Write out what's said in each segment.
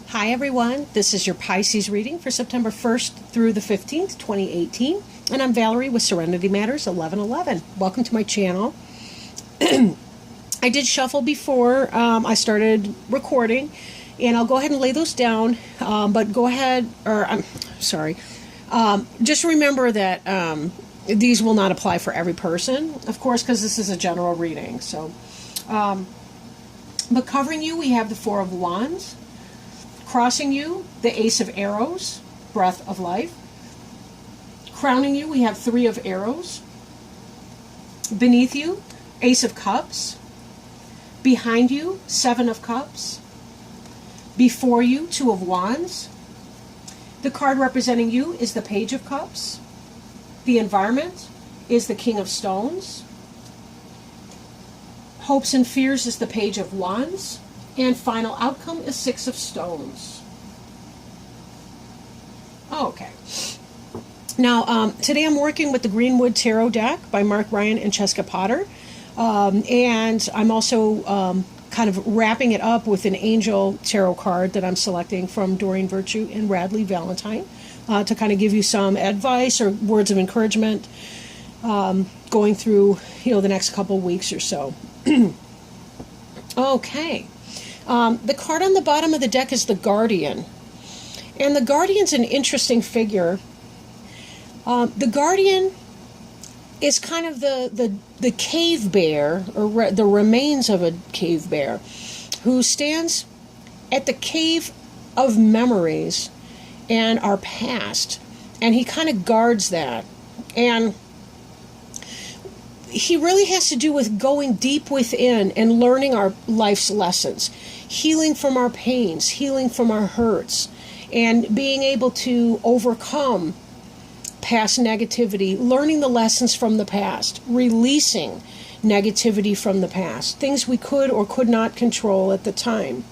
Hi everyone, this is your Pisces reading for September 1st through the 15th, 2018, and I'm Valerie with Serenity Matters 1111. Welcome to my channel. I did shuffle before I started recording, and I'll go ahead and lay those down, but go ahead, or I'm sorry, just remember that these will not apply for every person, of course, because this is a general reading. So, but covering you, we have the Four of Wands. Crossing you, the Ace of Arrows, Breath of Life. Crowning you, we have Three of Arrows. Beneath you, Ace of Cups. Behind you, Seven of Cups. Before you, Two of Wands. The card representing you is the Page of Cups. The environment is the King of Stones. Hopes and fears is the Page of Wands. And final outcome is Six of Stones. Okay. Now, today I'm working with the Greenwood Tarot deck by Mark Ryan and Cheska Potter. And I'm also kind of wrapping it up with an angel tarot card that I'm selecting from Doreen Virtue and Radley Valentine to kind of give you some advice or words of encouragement going through, the next couple weeks or so. Okay. The card on the bottom of the deck is the Guardian. And the Guardian's an interesting figure. The Guardian is kind of the cave bear, or the remains of a cave bear, who stands at the cave of memories and our past. And he kind of guards that. And he really has to do with going deep within and learning our life's lessons, healing from our pains, healing from our hurts, and being able to overcome past negativity, learning the lessons from the past, releasing negativity from the past, things we could or could not control at the time,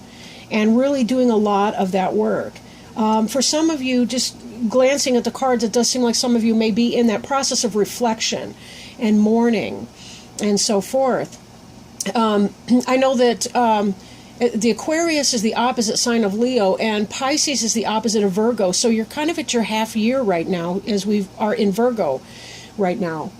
and really doing a lot of that work. For some of you, just glancing at the cards, it does seem like some of you may be in that process of reflection and mourning and so forth. I know that the Aquarius is the opposite sign of Leo, and Pisces is the opposite of Virgo. So you're kind of at your half year right now, as we are in Virgo right now.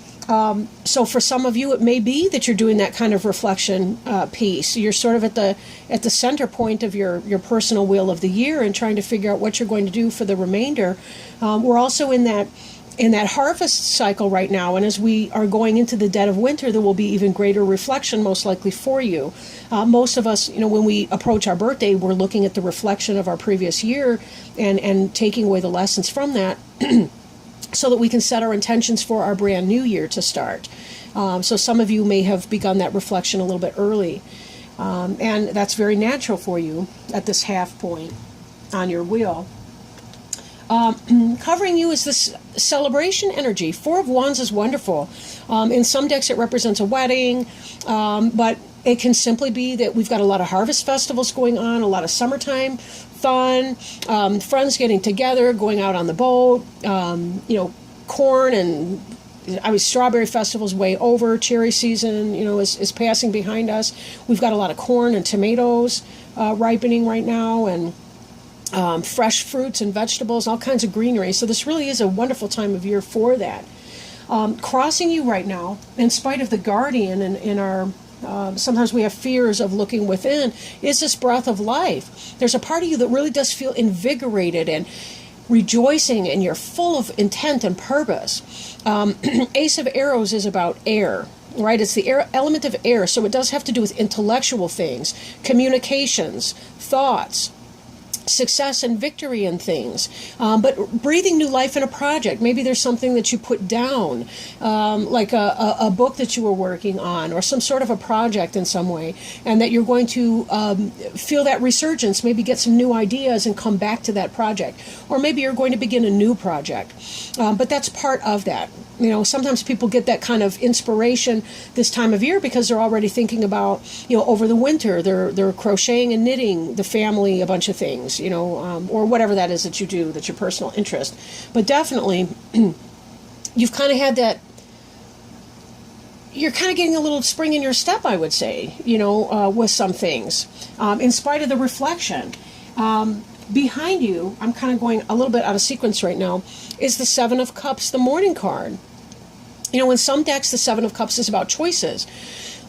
So for some of you, it may be that you're doing that kind of reflection piece. You're sort of at the center point of your personal wheel of the year and trying to figure out what you're going to do for the remainder. We're also in that harvest cycle right now, and as we are going into the dead of winter, there will be even greater reflection most likely for you. Most of us, when we approach our birthday, we're looking at the reflection of our previous year and taking away the lessons from that so that we can set our intentions for our brand new year to start. So some of you may have begun that reflection a little bit early, and that's very natural for you at this half point on your wheel. Covering you is this celebration energy. Four of Wands is wonderful. In some decks it represents a wedding, but it can simply be that we've got a lot of harvest festivals going on, a lot of summertime fun, friends getting together, going out on the boat, corn and strawberry festival's way over, cherry season, is passing behind us. We've got a lot of corn and tomatoes ripening right now, and fresh fruits and vegetables, all kinds of greenery. So this really is a wonderful time of year for that. Crossing you right now, in spite of the Guardian and in our sometimes we have fears of looking within, is this breath of life. There's a part of you that really does feel invigorated and rejoicing, and you're full of intent and purpose. Ace of Arrows is about air. Right, it's the element of air, so it does have to do with intellectual things, communications, thoughts, success and victory in things, but breathing new life in a project. Maybe there's something that you put down, like a book that you were working on, or some sort of a project in some way, and that you're going to feel that resurgence, maybe get some new ideas and come back to that project. Or maybe you're going to begin a new project, but that's part of that. Sometimes people get that kind of inspiration this time of year because they're already thinking about, over the winter, they're crocheting and knitting the family a bunch of things, or whatever that is that you do, that's your personal interest. But definitely, you've kind of had that, you're kind of getting a little spring in your step, I would say, with some things, in spite of the reflection. Behind you, I'm kind of going a little bit out of sequence right now, is the Seven of Cups, the Morning card. In some decks, the Seven of Cups is about choices.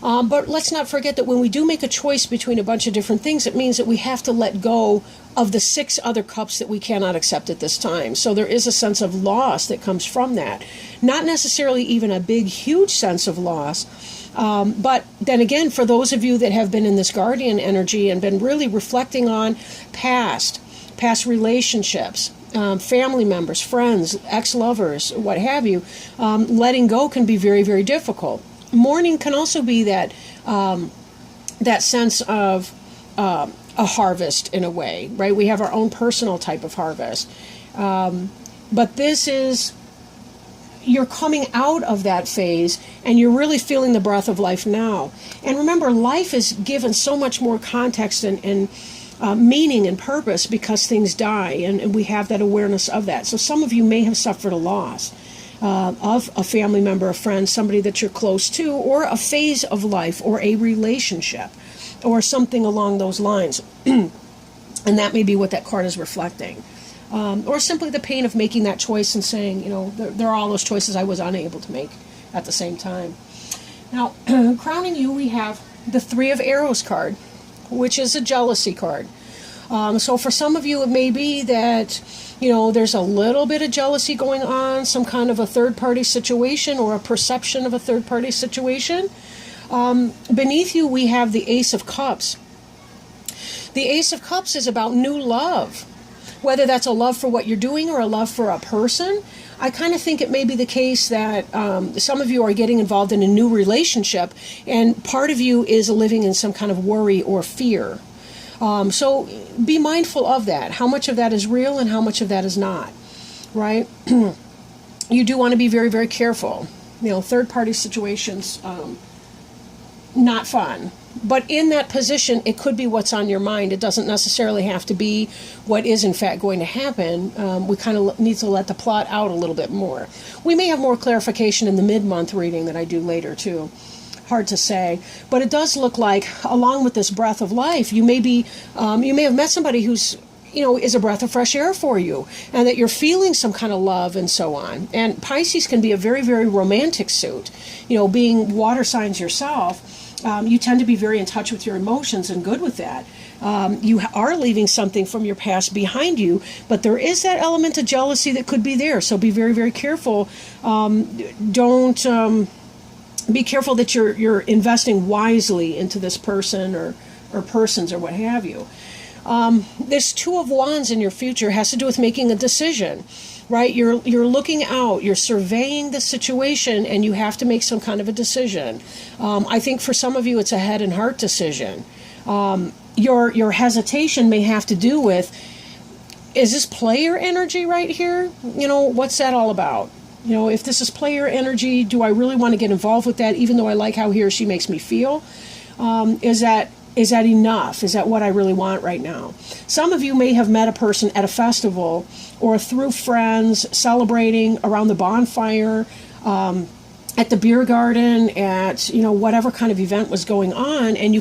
But let's not forget that when we do make a choice between a bunch of different things, it means that we have to let go of the 6 other cups that we cannot accept at this time. So there is a sense of loss that comes from that. Not necessarily even a big, huge sense of loss. But then again, for those of you that have been in this guardian energy and been really reflecting on past relationships, family members, friends, ex-lovers, what have you, letting go can be very, very difficult. Mourning can also be that sense of a harvest in a way, right? We have our own personal type of harvest. But this is, you're coming out of that phase and you're really feeling the breath of life now. And remember, life is given so much more context and meaning and purpose because things die, and we have that awareness of that. So some of you may have suffered a loss of a family member, a friend, somebody that you're close to, or a phase of life, or a relationship, or something along those lines. And that may be what that card is reflecting. Or simply the pain of making that choice and saying, there are all those choices I was unable to make at the same time. Now, crowning you, we have the Three of Arrows card, which is a jealousy card. So for some of you, it may be that, there's a little bit of jealousy going on, some kind of a third-party situation or a perception of a third-party situation. Beneath you, we have the Ace of Cups. The Ace of Cups is about new love, whether that's a love for what you're doing or a love for a person. I kind of think it may be the case that some of you are getting involved in a new relationship, and part of you is living in some kind of worry or fear. So be mindful of that. How much of that is real and how much of that is not, right? You do want to be very, very careful. Third-party situations, not fun. But in that position, it could be what's on your mind. It doesn't necessarily have to be what is, in fact, going to happen. We kind of need to let the plot out a little bit more. We may have more clarification in the mid-month reading that I do later, too. Hard to say. But it does look like, along with this breath of life, you may have met somebody who's, is a breath of fresh air for you, and that you're feeling some kind of love and so on. And Pisces can be a very, very romantic suit. Being water signs yourself, you tend to be very in touch with your emotions and good with that. You are leaving something from your past behind you, but there is that element of jealousy that could be there. So be very, very careful. Be careful that you're investing wisely into this person or persons or what have you. This Two of Wands in your future has to do with making a decision, right? You're looking out, you're surveying the situation, and you have to make some kind of a decision. I think for some of you, it's a head and heart decision. Your hesitation may have to do with, is this player energy right here? What's that all about? If this is player energy, do I really want to get involved with that, even though I like how he or she makes me feel? Is that enough? Is that what I really want right now? Some of you may have met a person at a festival or through friends, celebrating around the bonfire, at the beer garden, at whatever kind of event was going on, and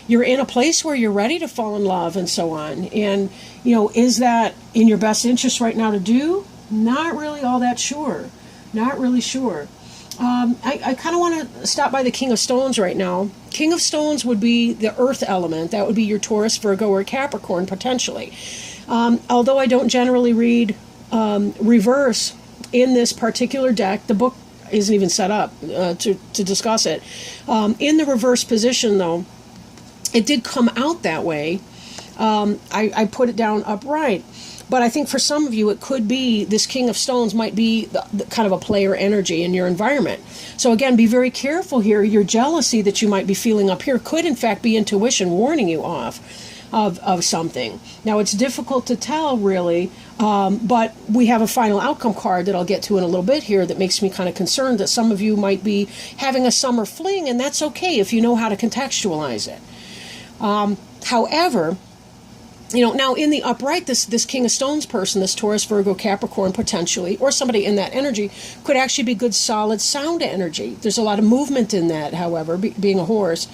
you're in a place where you're ready to fall in love and so on. And is that in your best interest right now to do? Not really all that sure. Not really sure. I kind of want to stop by the King of Stones right now. King of Stones would be the earth element. That would be your Taurus, Virgo, or Capricorn, potentially. Although I don't generally read reverse in this particular deck, the book isn't even set up to discuss it. In the reverse position, though, it did come out that way. I put it down upright. But I think for some of you, it could be this King of Stones might be the kind of a player energy in your environment. So again, be very careful here. Your jealousy that you might be feeling up here could in fact be intuition warning you off of something. Now, it's difficult to tell really, but we have a final outcome card that I'll get to in a little bit here that makes me kind of concerned that some of you might be having a summer fling, and that's okay if you know how to contextualize it. However, now in the upright, this King of Stones person, this Taurus, Virgo, Capricorn, potentially, or somebody in that energy, could actually be good, solid sound energy. There's a lot of movement in that, however, being a horse.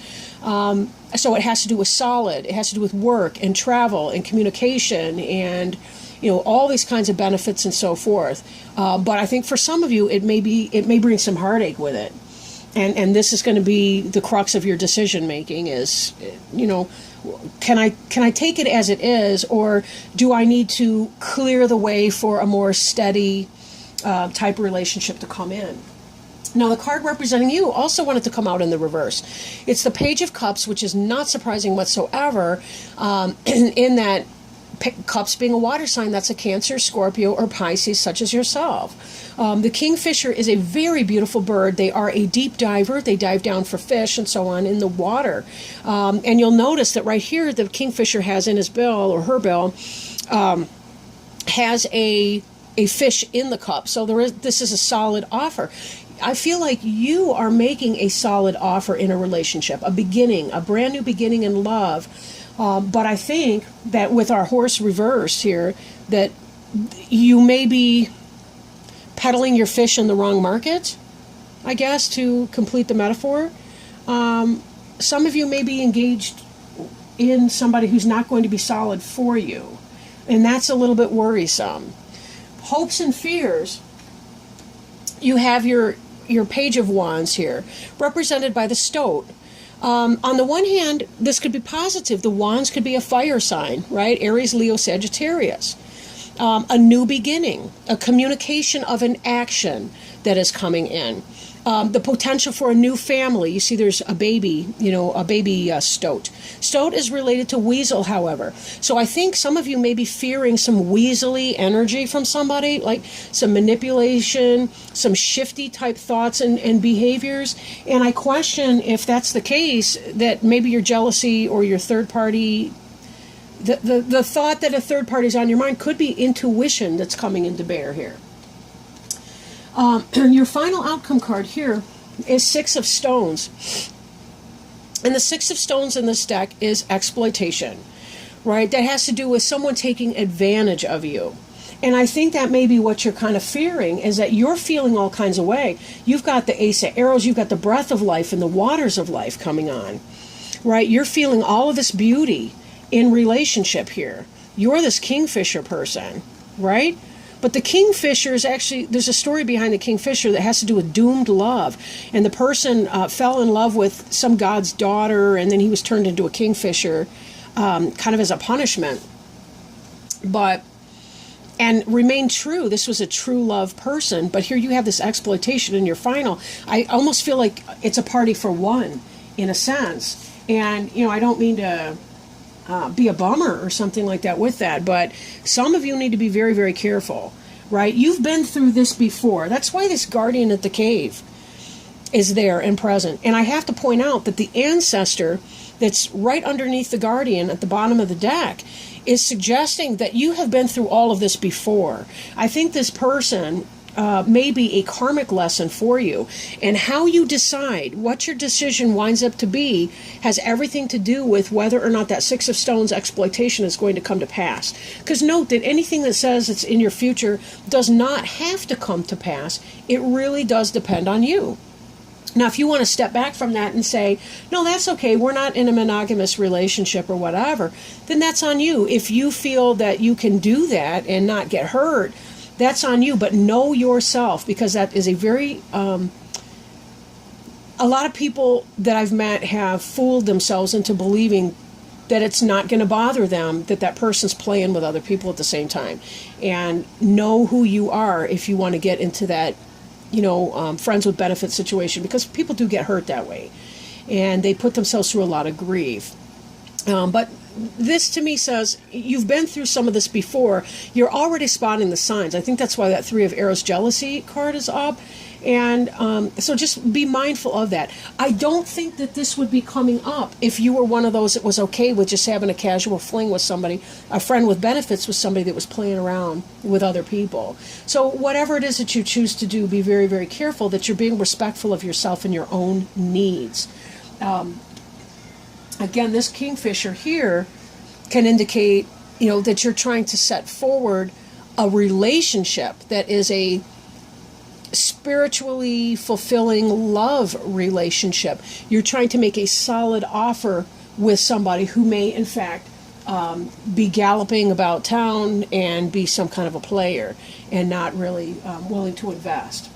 So it has to do with solid. It has to do with work and travel and communication and, all these kinds of benefits and so forth. But I think for some of you, it may bring some heartache with it. And this is going to be the crux of your decision making is, can I take it as it is, or do I need to clear the way for a more steady type of relationship to come in? Now, the card representing you also wanted to come out in the reverse. It's the Page of Cups, which is not surprising whatsoever, in that Cups being a water sign, that's a Cancer, Scorpio, or Pisces, such as yourself. The kingfisher is a very beautiful bird. They are a deep diver. They dive down for fish and so on in the water. And you'll notice that right here, the kingfisher has in his bill, or her bill, has a fish in the cup. So this is a solid offer. I feel like you are making a solid offer in a relationship, a beginning, a brand new beginning in love. But I think that with our horse reversed here, that you may be peddling your fish in the wrong market, I guess, to complete the metaphor. Some of you may be engaged in somebody who's not going to be solid for you, and that's a little bit worrisome. Hopes and fears, you have your Page of Wands here, represented by the Stoat. On the one hand, this could be positive. The Wands could be a fire sign, right? Aries, Leo, Sagittarius. A new beginning, a communication of an action that is coming in. The potential for a new family. You see there's a baby, stoat. Stoat is related to weasel, however. So I think some of you may be fearing some weaselly energy from somebody, like some manipulation, some shifty type thoughts and behaviors. And I question if that's the case, that maybe your jealousy or your third party, the thought that a third party is on your mind could be intuition that's coming into bear here. Your final outcome card here is Six of Stones. And the Six of Stones in this deck is exploitation, right? That has to do with someone taking advantage of you. And I think that may be what you're kind of fearing, is that you're feeling all kinds of way. You've got the Ace of Arrows, you've got the breath of life and the waters of life coming on, right? You're feeling all of this beauty in relationship here. You're this kingfisher person, right? But the kingfisher is actually, there's a story behind the kingfisher that has to do with doomed love. And the person fell in love with some god's daughter, and then he was turned into a kingfisher kind of as a punishment. And remained true. This was a true love person. But here you have this exploitation in your final. I almost feel like it's a party for one, in a sense. And, I don't mean to be a bummer or something like that with that, but some of you need to be very, very careful, right? You've been through this before. That's why this guardian at the cave is there and present. And I have to point out that the ancestor that's right underneath the guardian at the bottom of the deck is suggesting that you have been through all of this before. I think this person may be a karmic lesson for you. And how you decide what your decision winds up to be has everything to do with whether or not that Six of Stones exploitation is going to come to pass. Because note that anything that says it's in your future does not have to come to pass. It really does depend on you. Now, if you want to step back from that and say, no, that's okay, we're not in a monogamous relationship or whatever, then that's on you. If you feel that you can do that and not get hurt, that's on you. But know yourself, because that is a very, a lot of people that I've met have fooled themselves into believing that it's not going to bother them, that person's playing with other people at the same time. And know who you are if you want to get into that, friends with benefits situation, because people do get hurt that way. And they put themselves through a lot of grief. But this to me says you've been through some of this before. You're already spotting the signs. I think that's why that Three of Arrows jealousy card is up. And so just be mindful of that. I don't think that this would be coming up if you were one of those that was okay with just having a casual fling with somebody, a friend with benefits with somebody that was playing around with other people. So whatever it is that you choose to do, be very, very careful that you're being respectful of yourself and your own needs. Again, this kingfisher here can indicate, that you're trying to set forward a relationship that is a spiritually fulfilling love relationship. You're trying to make a solid offer with somebody who may, in fact, be galloping about town and be some kind of a player and not really willing to invest.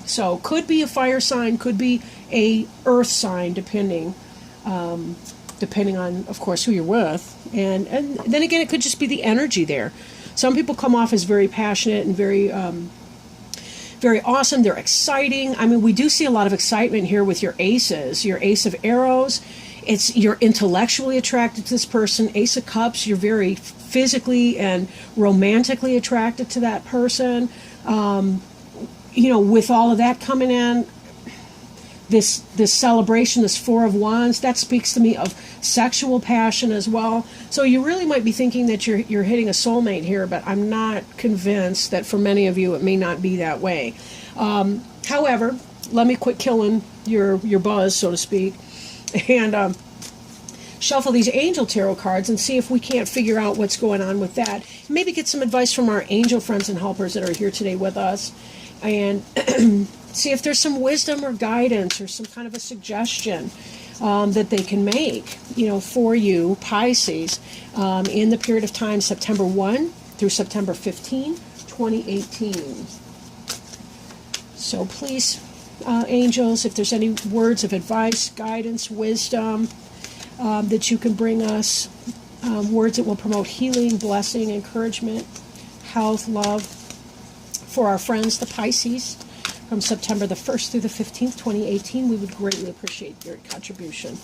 So could be a fire sign, could be a earth sign, depending on, of course, who you're with. And then again, it could just be the energy there. Some people come off as very passionate and very awesome. They're exciting. I mean, we do see a lot of excitement here with your aces. Your ace of arrows, you're intellectually attracted to this person. Ace of cups, you're very physically and romantically attracted to that person. With all of that coming in, this celebration, this Four of Wands, that speaks to me of sexual passion as well. So you really might be thinking that you're hitting a soulmate here, but I'm not convinced that for many of you it may not be that way. However, let me quit killing your buzz, so to speak, and shuffle these angel tarot cards and see if we can't figure out what's going on with that. Maybe get some advice from our angel friends and helpers that are here today with us, and see if there's some wisdom or guidance or some kind of a suggestion that they can make, for you, Pisces, in the period of time September 1 through September 15, 2018. So please, angels, if there's any words of advice, guidance, wisdom that you can bring us, words that will promote healing, blessing, encouragement, health, love, for our friends, the Pisces, from September the 1st through the 15th, 2018, we would greatly appreciate your contribution.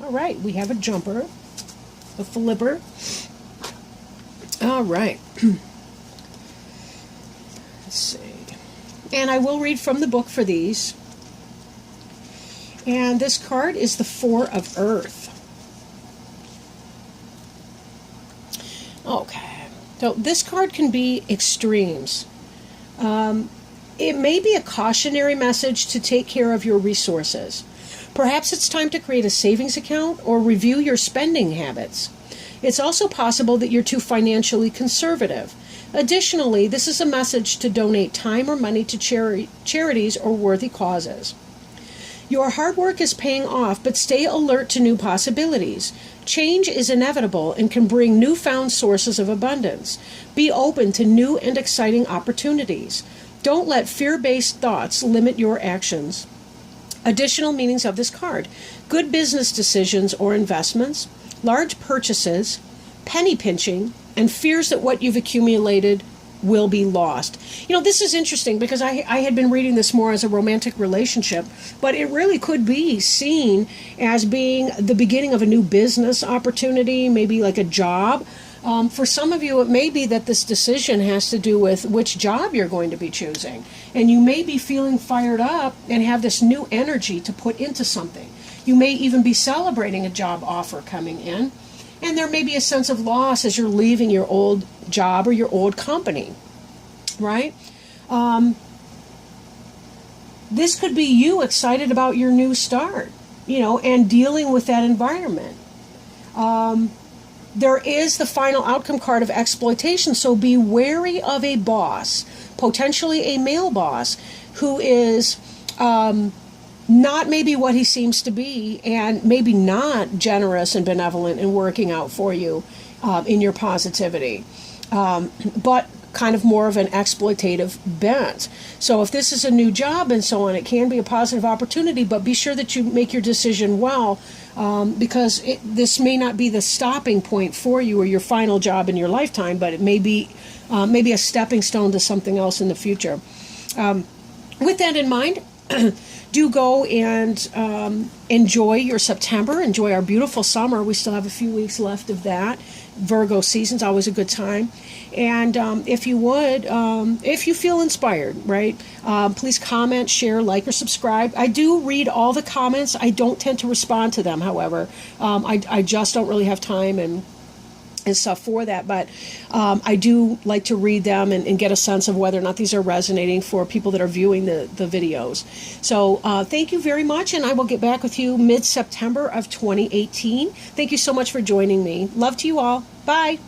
All right, we have a jumper, a flipper. All right. Let's see. And I will read from the book for these. And this card is the Four of Earth. Okay. So this card can be extremes. It may be a cautionary message to take care of your resources. Perhaps it's time to create a savings account or review your spending habits. It's also possible that you're too financially conservative. Additionally, this is a message to donate time or money to charities or worthy causes. Your hard work is paying off, but stay alert to new possibilities. Change is inevitable and can bring newfound sources of abundance. Be open to new and exciting opportunities. Don't let fear-based thoughts limit your actions. Additional meanings of this card: good business decisions or investments, large purchases, penny pinching, and fears that what you've accumulated will be lost. This is interesting because I had been reading this more as a romantic relationship, but it really could be seen as being the beginning of a new business opportunity, maybe like a job. For some of you, it may be that this decision has to do with which job you're going to be choosing. And you may be feeling fired up and have this new energy to put into something. You may even be celebrating a job offer coming in. And there may be a sense of loss as you're leaving your old job or your old company, right? This could be you excited about your new start, and dealing with that environment. There is the final outcome card of exploitation, so be wary of a boss, potentially a male boss, who is not maybe what he seems to be, and maybe not generous and benevolent and working out for you in your positivity, but kind of more of an exploitative bent. So if this is a new job and so on, it can be a positive opportunity, but be sure that you make your decision well, because this may not be the stopping point for you or your final job in your lifetime, but it may be maybe a stepping stone to something else in the future. With that in mind, do go and enjoy your September, enjoy our beautiful summer. We still have a few weeks left of that. Virgo season's always a good time. And if you would, if you feel inspired, right, please comment, share, like, or subscribe. I do read all the comments. I don't tend to respond to them, however. I just don't really have time and stuff for that, but I do like to read them and get a sense of whether or not these are resonating for people that are viewing the videos. So thank you very much, and I will get back with you mid-September of 2018. Thank you so much for joining me. Love to you all. Bye.